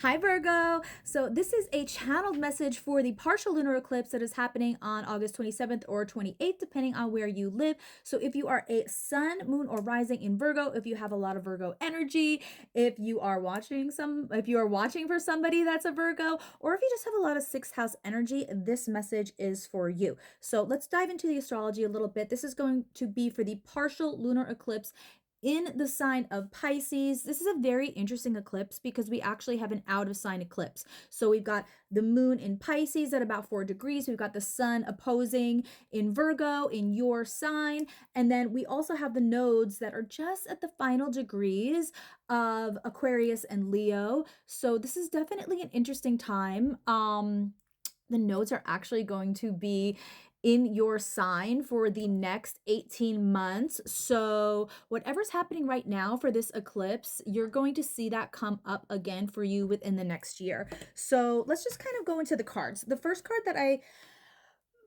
Hi Virgo. So this is a channeled message for the partial lunar eclipse that is happening on August 27th or 28th, depending on where you live. So if you are a sun, moon, or rising in Virgo, if you have a lot of Virgo energy, if you are watching for somebody that's a Virgo, or if you just have a lot of sixth house energy, this message is for you. So let's dive into the astrology a little bit. This is going to be for the partial lunar eclipse in the sign of Pisces. This is a very interesting eclipse because we actually have an out of sign eclipse. So we've got the moon in Pisces at about 4 degrees. We've got the sun opposing in Virgo in your sign. And then we also have the nodes that are just at the final degrees of Aquarius and Leo. So this is definitely an interesting time. The nodes are actually going to be in your sign for the next 18 months. So, whatever's happening right now for this eclipse, you're going to see that come up again for you within the next year. So, let's just kind of go into the cards. The first card that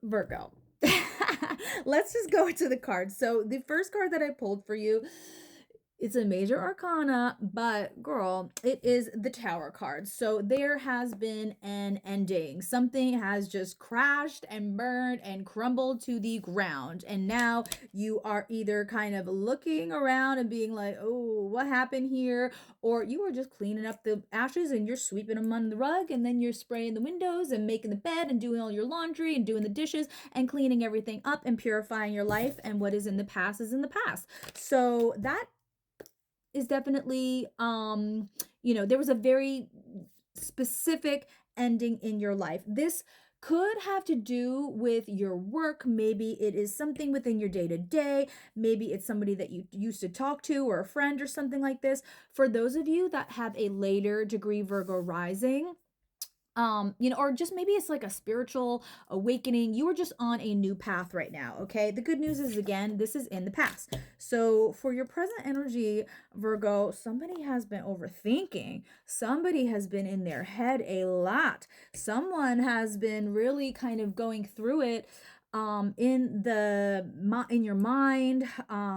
Virgo. Let's just go into the cards. So, the first card that I pulled for you, it's a major arcana, but girl, it is the Tower card. So there has been an ending. Something has just crashed and burned and crumbled to the ground. And now you are either kind of looking around and being like, oh, what happened here? Or you are just cleaning up the ashes and you're sweeping them under the rug, and then you're spraying the windows and making the bed and doing all your laundry and doing the dishes and cleaning everything up and purifying your life. And what is in the past is in the past. So that is definitely there was a very specific ending in your life. This could have to do with your work. Maybe it is something within your day-to-day. Maybe it's somebody that you used to talk to or a friend or something like this. For those of you that have a later degree Virgo rising, or just maybe it's like a spiritual awakening. You are just on a new path right now. Okay, the good news is, again, this is in the past. So for your present energy, Virgo, somebody has been overthinking. Somebody has been in their head a lot. Someone has been really kind of going through it in your mind.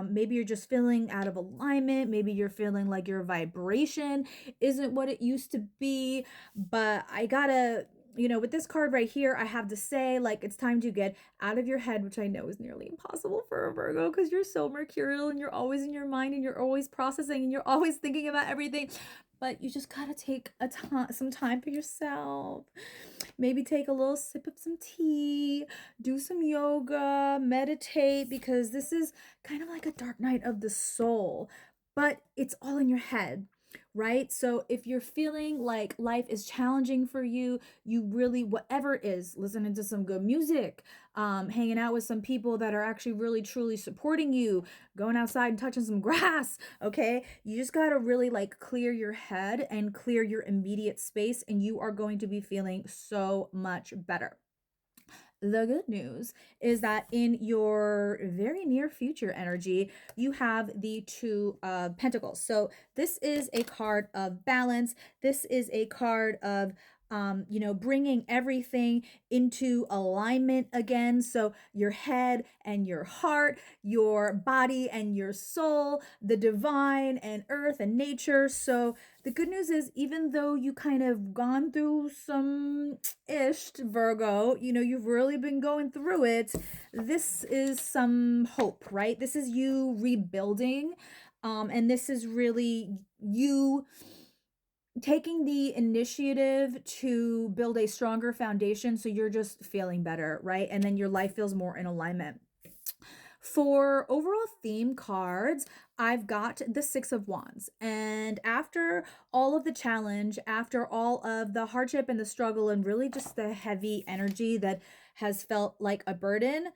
Maybe you're just feeling out of alignment. Maybe you're feeling like your vibration isn't what it used to be. But I gotta, with this card right here, I have to say, like, it's time to get out of your head, which I know is nearly impossible for a Virgo because you're so mercurial and you're always in your mind and you're always processing and you're always thinking about everything. But you just gotta take some time for yourself. Maybe take a little sip of some tea, do some yoga, meditate, because this is kind of like a dark night of the soul, but it's all in your head. Right? So if you're feeling like life is challenging for you, you really, whatever it is, listening to some good music, hanging out with some people that are actually really truly supporting you, going outside and touching some grass, okay? You just got to really like clear your head and clear your immediate space, and you are going to be feeling so much better. The good news is that in your very near future energy, you have the Two of Pentacles. So this is a card of balance. This is a card of bringing everything into alignment again. So your head and your heart, your body and your soul, the divine and earth and nature. So the good news is, even though you kind of gone through some Virgo, you've really been going through it. This is some hope, right? This is you rebuilding. And this is really you taking the initiative to build a stronger foundation. So you're just feeling better, right? And then your life feels more in alignment. For overall theme cards, I've got the Six of Wands. And after all of the challenge, after all of the hardship and the struggle, and really just the heavy energy that has felt like a burden,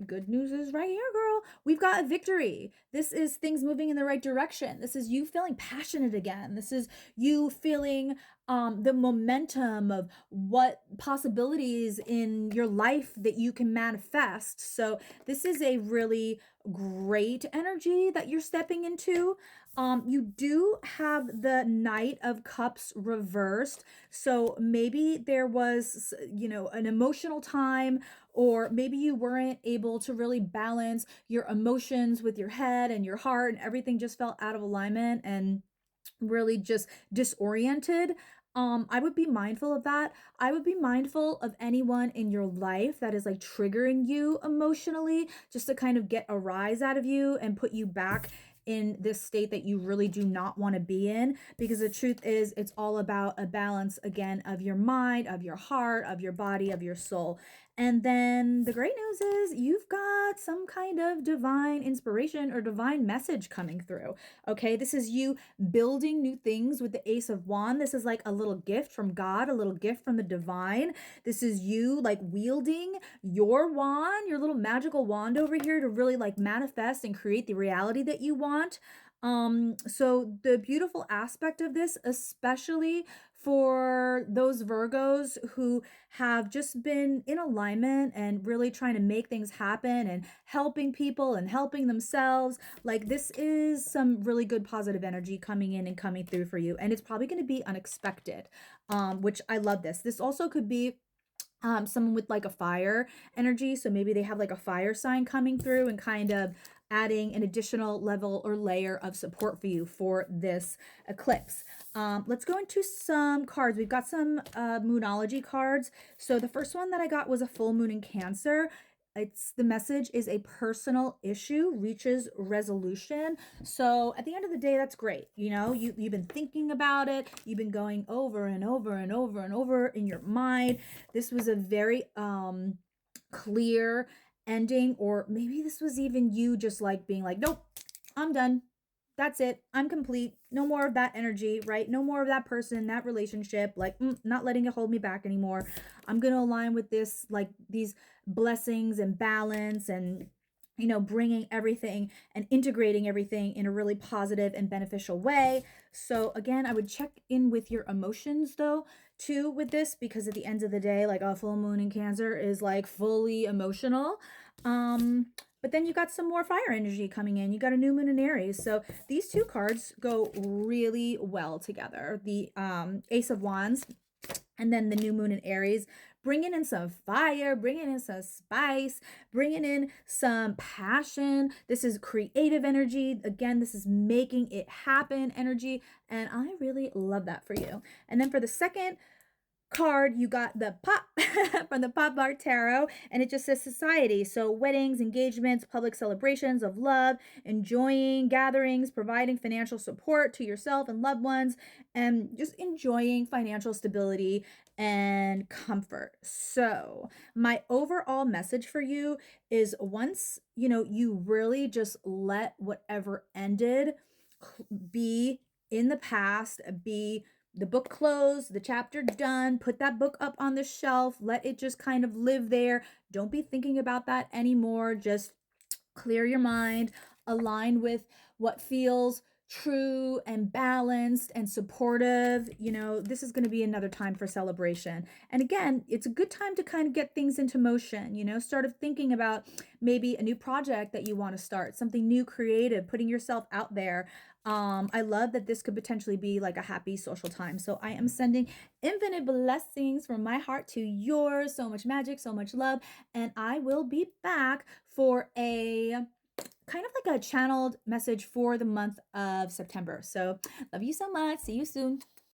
good news is right here, girl. We've got a victory. This is things moving in the right direction. This is you feeling passionate again. This is you feeling the momentum of what possibilities in your life that you can manifest. So this is a really great energy that you're stepping into. You do have the Knight of Cups reversed. So maybe there was, an emotional time, or maybe you weren't able to really balance your emotions with your head and your heart, and everything just felt out of alignment and really just disoriented. I would be mindful of that. I would be mindful of anyone in your life that is like triggering you emotionally, just to kind of get a rise out of you and put you back in this state that you really do not want to be in. Because the truth is, it's all about a balance again of your mind, of your heart, of your body, of your soul. And then the great news is you've got some kind of divine inspiration or divine message coming through. Okay, this is you building new things with the Ace of Wand. This is like a little gift from God, a little gift from the divine. This is you like wielding your wand, your little magical wand over here to really like manifest and create the reality that you want. So the beautiful aspect of this, especially for those Virgos who have just been in alignment and really trying to make things happen and helping people and helping themselves, like this is some really good positive energy coming in and coming through for you. And it's probably going to be unexpected, which I love this. This also could be someone with like a fire energy. So maybe they have like a fire sign coming through and kind of adding an additional level or layer of support for you for this eclipse. Let's go into some cards. We've got some moonology cards. So the first one that I got was a full moon in Cancer. It's the message is a personal issue reaches resolution. So at the end of the day, that's great. You know, you've been thinking about it. You've been going over and over and over and over in your mind. This was a very clear ending, or maybe this was even you just like being like, nope, I'm done. That's it. I'm complete. No more of that energy, right? No more of that person, that relationship. Like, not letting it hold me back anymore. I'm going to align with this, like these blessings and balance and, you know, bringing everything and integrating everything in a really positive and beneficial way. So, again, I would check in with your emotions though, too, with this, because at the end of the day, like a full moon in Cancer is like fully emotional. But then you got some more fire energy coming in. You got a new moon in Aries. So these two cards go really well together. The Ace of Wands and then the new moon in Aries, bringing in some fire, bringing in some spice, bringing in some passion. This is creative energy. Again, this is making it happen energy. And I really love that for you. And then for the second card, you got the pop from the Pop Art Tarot, and it just says society. So weddings, engagements, public celebrations of love, enjoying gatherings, providing financial support to yourself and loved ones, and just enjoying financial stability and comfort. So my overall message for you is, once you know, you really just let whatever ended be in the past, be the book closed, the chapter done, put that book up on the shelf, let it just kind of live there. Don't be thinking about that anymore. Just clear your mind, align with what feels true and balanced and supportive. You know, this is going to be another time for celebration. And again, it's a good time to kind of get things into motion, you know, start thinking about maybe a new project that you want to start, something new, creative, putting yourself out there. I love that this could potentially be like a happy social time. So I am sending infinite blessings from my heart to yours. So much magic, so much love. And I will be back for a kind of like a channeled message for the month of September. So love you so much. See you soon.